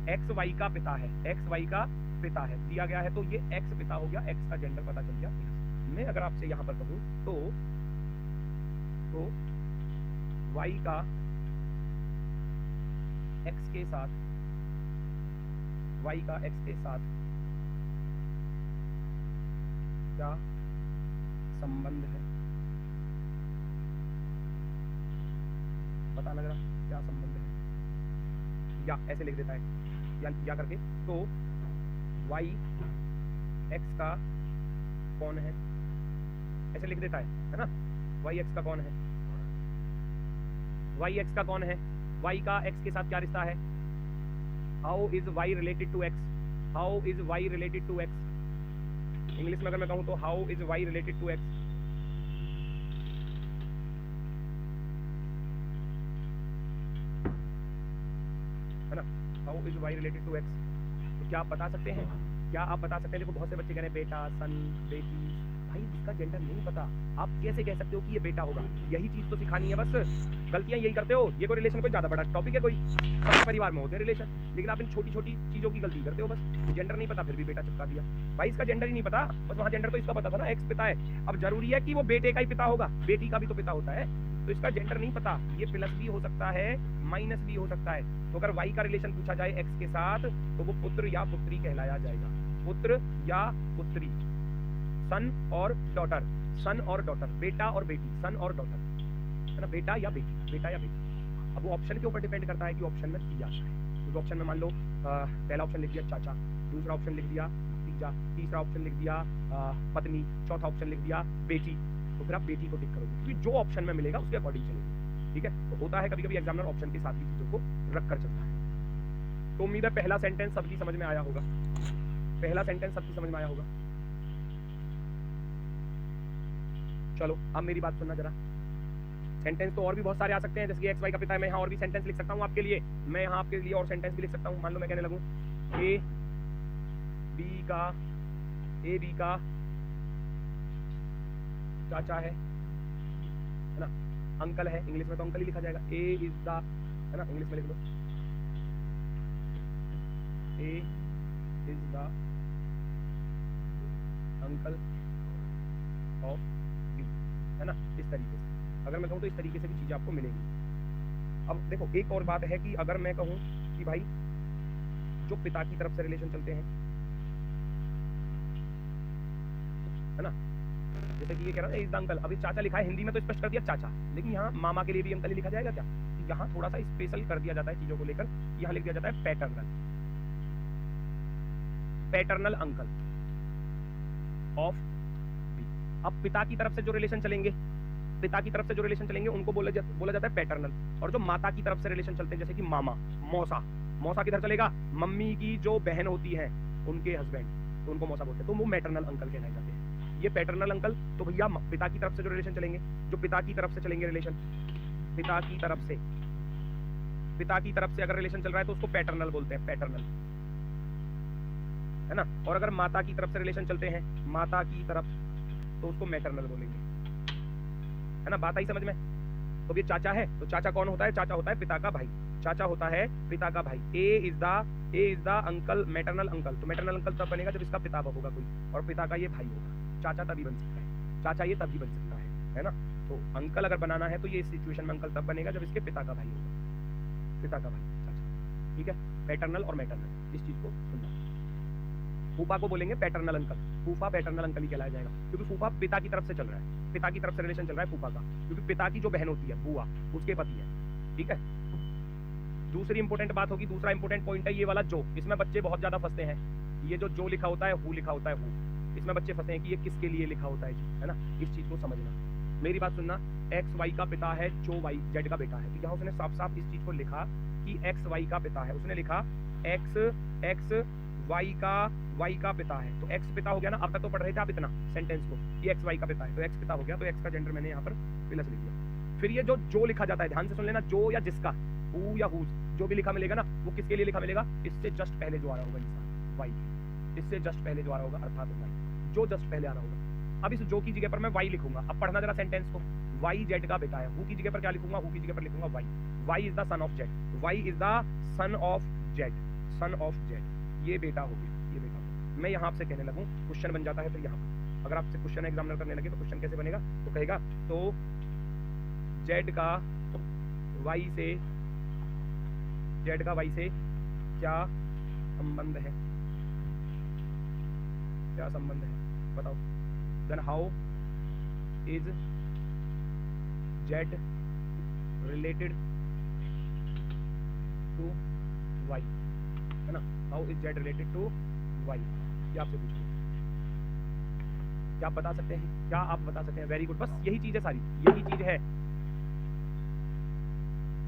Speaker 1: है। एक्स वाई का पिता है, एक्स वाई का पिता है दिया गया है, तो ये एक्स पिता हो गया, एक्स का जेंडर पता चल गया। मैं अगर आपसे यहाँ पर कहूँ तो y का x के साथ, y का x के साथ क्या संबंध है, पता लग रहा क्या संबंध है, या ऐसे लिख देता है या करके, तो y x का कौन है, ऐसे लिख देता है ना। y x का कौन है, y x का कौन है, y का x के साथ क्या रिश्ता है, how is y related to x, how is y related to x। English में अगर मैं कहूं तो how is y related to x, है ना, how is y related to x। तो क्या आप बता सकते हैं, क्या आप बता सकते हैं, देखो बहुत से बच्चे कह रहे हैं बेटा, सन, बेटी, भाई इसका जेंडर नहीं पता, आप कैसे कह सकते हो कि ये बेटा होगा। यही चीज तो सिखानी है, बस गलतियां यही करते हो। ये कोई रिलेशन कोई ज्यादा बड़ा टॉपिक है, कोई सब परिवार में होते हैं रिलेशन, लेकिन आप इन छोटी छोटी चीजों की गलती करते हो। बस जेंडर नहीं पता फिर भी बेटा चिपका दिया, भाई इसका जेंडर ही नहीं पता, बस वहाँ जेंडर तो इसका पता था ना, एक्स पिता है। अब जरूरी है कि वो बेटे का ही पिता होगा, बेटी का भी तो पिता होता है, तो इसका जेंडर नहीं पता। ये प्लस भी हो सकता है, माइनस भी हो सकता है। तो अगर वाई का रिलेशन पूछा जाए एक्स के साथ तो वो पुत्र या पुत्री कहलाया जाएगा, पुत्र या पुत्री, सन और डॉटर, सन और डॉटर, बेटा और बेटी, सन और डॉटर, है ना, बेटा या बेटी, बेटा या बेटी। अब वो ऑप्शन के ऊपर डिपेंड करता है कि ऑप्शन में दिया क्या है। क्योंकि ऑप्शन में मान लो पहला ऑप्शन लिख दिया चाचा, दूसरा ऑप्शन लिख दिया तीजा, तीसरा ऑप्शन लिख दिया पत्नी, चौथा ऑप्शन लिख दिया बेटी, तो फिर आप बेटी को टिक करोगे क्योंकि जो ऑप्शन में मिलेगा उसके अकॉर्डिंग चलेगी। ठीक है, तो होता है कभी कभी एग्जामिनर ऑप्शन के साथ भी चीजों को रख कर चलता है। तो उम्मीद है पहला सेंटेंस सबकी समझ में आया होगा, पहला सेंटेंस सबकी समझ में आया होगा। चलो अब मेरी बात सुनना जरा। सेंटेंस तो और भी बहुत सारे आ सकते हैं, जैसे कि एक्स वाई का पिता है, मैं यहाँ और भी सेंटेंस लिख सकता हूँ आपके लिए, मैं यहाँ आपके लिए और सेंटेंस भी लिख सकता हूँ। मान लो मैं कहने लगूँ ए बी का चाचा है ना, अंकल है, इंग्लिश में तो अंकल ही लिखा जाएगा, ए इज द, है ना, इंग्लिश में लिख दो A is the uncle of B, है ना, इस तरीके से। अगर मैं कहूँ तो इस तरीके से भी चीजें आपको मिलेंगी। अब देखो एक और बात है कि अगर मैं कहूँ कि भाई जो पिता की तरफ से रिलेशन चलते हैं, है ना, जैसे कि ये कह रहा है इज द अंकल, अभी चाचा लिखा है हिंदी में तो स्पष्ट कर दिया चाचा, लेकिन यहाँ मामा के लिए भी अंकल ही लिखा जाएगा क्या? यहाँ थोड़ा सा स्पेशल कर दिया जाता है चीजों को लेकर, यहाँ लिख दिया जाता है पैटर्नल अंकल ऑफ बी। अब पिता की तरफ से जो रिलेशन चलेंगे, पिता की तरफ से जो रिलेशन चलेंगे उनको बोला जाता है पैटर्नल, और जो माता की तरफ से रिलेशन चलते हैं जैसे कि मामा, मौसा, मौसा किधर चलेगा, मम्मी की जो बहन होती है उनके हस्बैंड, तो उनको मौसा बोलते हैं, तो वो मैटरनल अंकल कहलाए जाते हैं। ये पैटर्नल अंकल, तो भैया पिता की तरफ से जो रिलेशन चलेंगे, जो पिता की तरफ से चलेंगे रिलेशन, पिता की तरफ से अगर रिलेशन चल रहा है तो उसको पैटर्नल बोलते हैं, पैटर्नल, है ना। और अगर माता की तरफ से रिलेशन चलते हैं, माता की तरफ, तो उसको मैटरनल बोलेंगे, है ना, बात आई समझ में। तो ये चाचा है, तो चाचा कौन होता है, चाचा होता है पिता का भाई, चाचा होता है पिता का भाई। A is the uncle, maternal uncle, तो मैटरनल अंकल तब बनेगा जब इसका पिता होगा कोई, और पिता का ये भाई होगा। चाचा तभी बन सकता है, चाचा ये तभी बन सकता है ना। तो अंकल अगर बनाना है तो ये इस सिचुएशन में अंकल तब बनेगा जब इसके पिता का भाई होगा, पिता का भाई चाचा। ठीक है, पैटर्नल और मैटरनल, इस चीज को सुनना। फूफा को बोलेंगे पैटर्नल अंकल, फूफा पैटर्नल अंकल ही कहलाया जाएगा, क्योंकि फूफा पिता की तरफ से चल रहा है, पिता की तरफ से रिलेशन चल रहा है फूफा का, क्योंकि पिता की जो बहन होती है बुआ, उसके पति है। ठीक है, दूसरी इंपोर्टेंट बात होगी, दूसरा इंपोर्टेंट पॉइंट है ये वाला जो, इसमें बच्चे बहुत ज्यादा फंसते हैं। ये जो लिखा होता है हु लिखा होता है हु, इसमें बच्चे फंसते हैं कि ये किसके लिए लिखा होता है जी, है ना। इस चीज को समझना, मेरी बात सुनना। एक्स वाई का पिता है, जो वाई जेड का बेटा है, तो यहाँ उसने साफ साफ इस चीज को लिखा कि एक्स वाई का पिता है, उसने लिखा एक्स वाई का पिता है, तो एक्स पिता हो गया ना। अब तक तो पढ़ रहे थे आप इतना सेंटेंस को कि एक्स वाई का पिता है, तो एक्स पिता हो गया, तो एक्स का जेंडर मैंने यहाँ पर प्लस लिख दिया। फिर ये जो लिखा जाता है, ध्यान से सुन लेना, जो या जिसका, हु या हुज, जो भी लिखा मिलेगा ना, वो किसके लिए लिखा मिलेगा, इससे जस्ट पहले जो आ रहा होगा इंसान, वाई, इससे जस्ट पहले जो आ रहा होगा अर्थात वाई, जो जस्ट पहले आ रहा होगा। अब इस जो की जगह पर मैं वाई लिखूंगा। अब पढ़ना जरा सेंटेंस को, वाई जेड का बेटा है, हु की जगह पर क्या लिखूंगा, हु की जगह पर लिखूंगा Y, Y is the son of Z, Y is the son of Z, son of Z, ये बेटा हो गया, ये बेटा। मैं यहाँ आपसे कहने लगूं, क्वेश्चन बन जाता है फिर यहाँ पर। अगर आपसे क्वेश्चन एग्जामिनर करने लगे तो क्वेश्चन कैसे बनेगा, तो कहेगा तो जेड का वाई से क्या संबंध है, क्या संबंध है बताओ। Then how is Z related to Y, है ना, how is Z related to Y, ये आपसे पूछूंगा। क्या आप बता सकते हैं, क्या आप बता सकते हैं? वेरी गुड, बस यही चीज है सारी, यही चीज है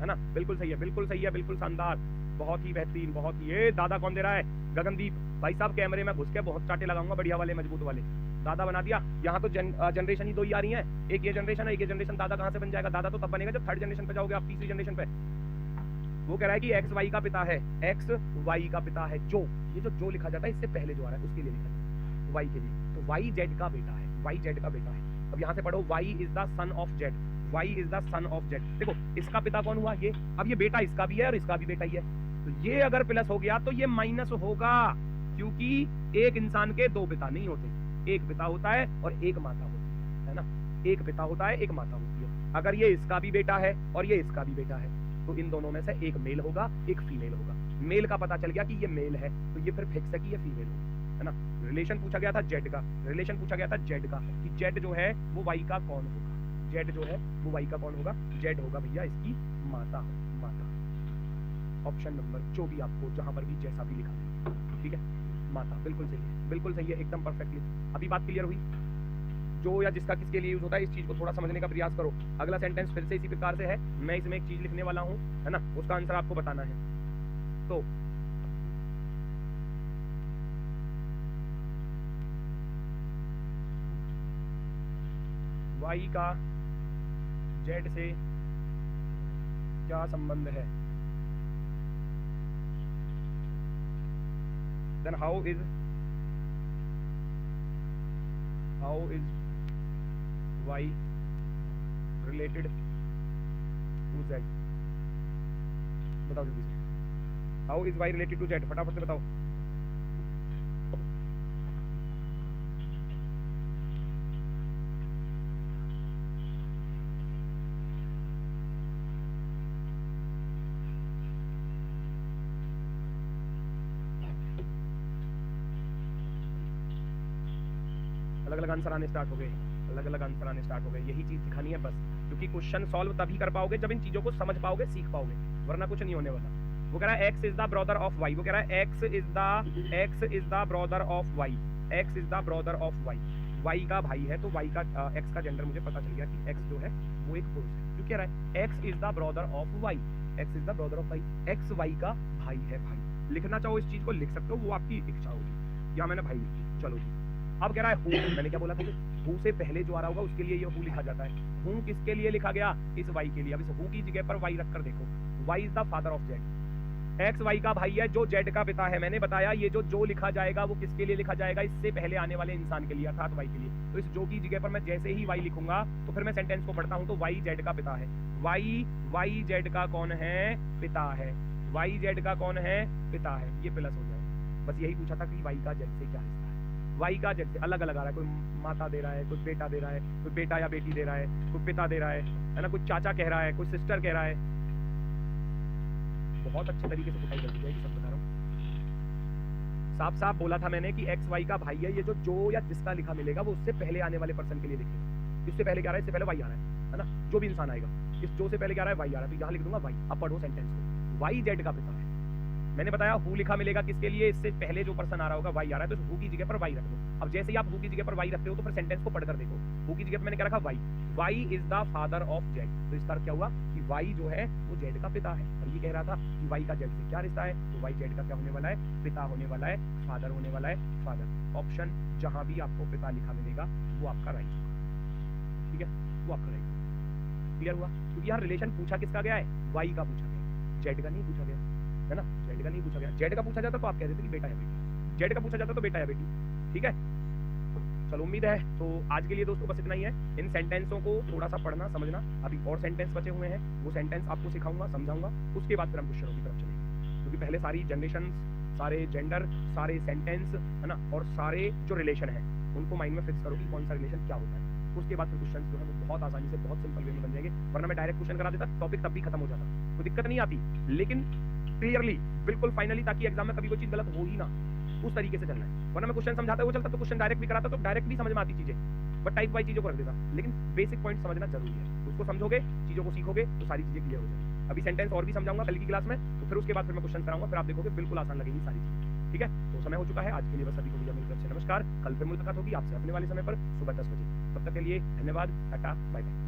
Speaker 1: ना। बिल्कुल सही है, बिल्कुल सही है, बिल्कुल शानदार, बहुत ही बेहतरीन, बहुत ही। ये दादा कौन दे रहा है, गगनदीप भाई साहब, कैमरे में घुस के बहुत चाटे लगाऊंगा, बढ़िया वाले मजबूत वाले। दादा बना दिया। यहाँ तो जनरेशन ही दो ही आ रही है, एक ये जनरेशन है, एक ये जनरेशन। दादा कहाँ से बन जाएगा, दादा तो तब बनेगा जब थर्ड जनरेशन पे जाओगे आप, तीसरी जनरेशन पे। वो कह रहा है कि एक्स वाई का पिता है, एक्स वाई का पिता है, ये जो लिखा जाता है इससे पहले जो आ रहा है उसके लिए लिखा जाता है, वाई के लिए। तो वाई जेड का बेटा है, वाई जेड का बेटा है। अब यहाँ से पढ़ो, Y is the son of Z, Y is the son of Z. देखो इसका पिता कौन हुआ, ये। अब ये बेटा इसका भी है और इसका भी बेटा ही है, तो ये अगर प्लस हो गया तो ये माइनस होगा, क्योंकि एक इंसान के दो पिता नहीं होते, एक पिता होता है और एक माता होती है ना, एक पिता होता है एक माता होती है। अगर ये इसका भी बेटा है और ये इसका भी बेटा है, तो इन दोनों में से एक मेल होगा एक फीमेल होगा। मेल का पता चल गया कि ये मेल है, तो ये फिर फिक्स है कि ये फीमेल होगा, है ना। रिलेशन पूछा गया था जेड का, रिलेशन पूछा गया था जेड का, कि जेड जो है वो वाई का कौन होगा, जेड जो है वो वाई का कौन होगा, जेड होगा भैया इसकी माता, ऑप्शन नंबर जो भी आपको जहां पर भी जैसा भी लिखा है, ठीक है। माता, बिल्कुल सही है, बिल्कुल सही है, एकदम परफेक्टली। अभी बात क्लियर हुई? जो या जिसका किसके लिए यूज होता है, इस चीज को थोड़ा समझने का प्रयास करो। अगला सेंटेंस फिर से इसी प्रकार से है, मैं इसमें एक चीज लिखने वाला हूं, है ना, उसका आंसर आपको बताना है। तो वाई का जेड से क्या संबंध है? Then how is Y related to Z? बताओ जल्दी से, how is Y related to Z, फटाफट से बताओ। अलग अलग आंसर आने स्टार्ट हो गए, अलग अलग आंसर आने स्टार्ट हो गए। यही चीज दिखानी है बस, क्योंकि क्वेश्चन सॉल्व तभी कर पाओगे जब इन चीजों को समझ पाओगे, सीख पाओगे, वरना कुछ नहीं होने वाला। वो कह रहा है X is the brother of Y, वो कह रहा है X is the brother of Y, X is the brother of Y, Y का भाई है, तो वाई का एक्स का जेंडर मुझे पता चल गया कि एक्स जो है वो एक पुरुष है। क्यों कह रहा है X is the brother of Y, X is the brother of Y, X Y का भाई है। भाई लिखना चाहो इस चीज को लिख सकते हो, वो आपकी इच्छा होगी। यहाँ मैंने भाई लिख दी, चलो जी। अब कह रहा है हु, मैंने क्या बोला था, हु से पहले जो आ रहा होगा उसके लिए ये हु लिखा जाता है। हु किसके लिए लिखा गया? इस वाई के लिए। अब इस हु की जगह पर वाई रखकर देखो, Y is the father of Z, X Y का भाई है जो जेड का पिता है। मैंने बताया ये जो लिखा जाएगा वो किसके लिए लिखा जाएगा? इससे पहले आने वाले इंसान के लिए, अर्थात वाई के लिए। तो इस जो की जगह पर मैं जैसे ही वाई लिखूंगा तो फिर मैं सेंटेंस को पढ़ता हूं, तो वाई जेड का पिता है। वाई जेड का कौन है? पिता है। वाई जेड का कौन है? पिता है। ये प्लस हो जाएगा। बस यही पूछा था कि वाई का जेड से क्या रिश्ता है। वाई का जेड से अलग अलग आ रहा है, कोई माता दे रहा है, कोई बेटा दे रहा है, कोई बेटा या बेटी दे रहा है, कोई पिता दे रहा है ना, कोई चाचा कह रहा है, कोई सिस्टर कह रहा है। बहुत अच्छे तरीके से पुताई कर दी जाएगी, सब बता रहा हूँ। साफ साफ बोला था मैंने कि एक्स वाई का भाई है। ये जो या जिसका लिखा मिलेगा वो उससे पहले आने वाले पर्सन के लिए लिखेगा। इससे पहले क्या आ रहा है? इससे पहले वाई आ रहा है ना, जो भी इंसान आएगा इस जो से पहले क्या आ रहा है? वाई आ रहा है, तो यहाँ लिख दूंगा वाई। अब पढ़ो सेंटेंस को, वाई जेड का पिता है। मैंने बताया हु लिखा मिलेगा किसके लिए? इससे पहले जो पर्सन आ रहा होगा वाई आ रहा है, तो हु की जगह पर वाई रख दो। अब जैसे ही आप हु की जगह पर वाई रखते हो तो फिर सेंटेंस को पढ़कर देखो। हु की जगह पर मैंने क्या रखा? Y. Y is the father of Z, तो इसका अर्थ क्या हुआ कि वाई जो है वो जेड का पिता है। और ये कह रहा था कि वाई का जेड से क्या रिश्ता है, तो वाई जेड का क्या होने वाला है? पिता होने वाला है, फादर होने वाला है, फादर। ऑप्शन जहां भी आपको पिता लिखा मिलेगा वो आपका राइट होगा, ठीक है, वो आपका राइट होगा। क्लियर हुआ? क्योंकि यहाँ रिलेशन पूछा किसका गया है? वाई का पूछा गया, जेड का नहीं पूछा गया, है ना, जेड का नहीं पूछा गया। जेड का पूछा जाता तो आप कह देते कि बेटा या बेटी, जेड का पूछा जाता तो बेटा या बेटी, ठीक है। चलो उम्मीद है तो आज के लिए दोस्तों बस इतना ही है। इन सेंटेंसों को थोड़ा सा पढ़ना समझना, अभी और सेंटेंस बचे हुए हैं, वो सेंटेंस आपको सिखाऊंगा, समझाऊंगा, उसके बाद फिर हम क्वेश्चनों की तरफ चलेंगे। क्योंकि पहले सारी जनरेशन, सारे जेंडर, सारे सेंटेंस, है ना, और सारे जो रिलेशन है उनको माइंड में फिक्स करो कि कौन सा रिलेशन क्या होता है। उसके बाद फिर क्वेश्चन जो है वो बहुत आसानी से, बहुत सिंपल वे में बन जाएंगे। वरना मैं डायरेक्ट क्वेश्चन करा देता, टॉपिक तब भी खत्म हो जाता, कोई दिक्कत नहीं आती, लेकिन क्लियरली, बिल्कुल फाइनली, ताकि एग्जाम में कभी कोई चीज गलत हो ही ना, उस तरीके से चलना है। वरना मैं क्वेश्चन समझाता हुआ चलता तो क्वेश्चन डायरेक्ट भी कराता तो डायरेक्ट भी समझ में आती चीजें, बट टाइप वाइज चीजों को रख देता। लेकिन बेसिक पॉइंट समझना जरूरी है, उसको समझोगे, चीजों को सीखोगे तो सारी चीजें क्लियर हो जाएगी। अभी सेंटेंस और भी समझाऊंगा कल की क्लास में, तो फिर उसके बाद फिर मैं क्वेश्चन कराऊंगा, फिर आप देखोगे बिल्कुल आसान लगेगी सारी चीजें, ठीक है। तो समय हो चुका है आज के लिए, बस सभी को भैया मेरी तरफ से नमस्कार। कल फिर मुलाकात होगी आपसे अपने वाले समय पर सुबह 10 बजे। तब तक के लिए धन्यवाद, टाटा, बाय बाय।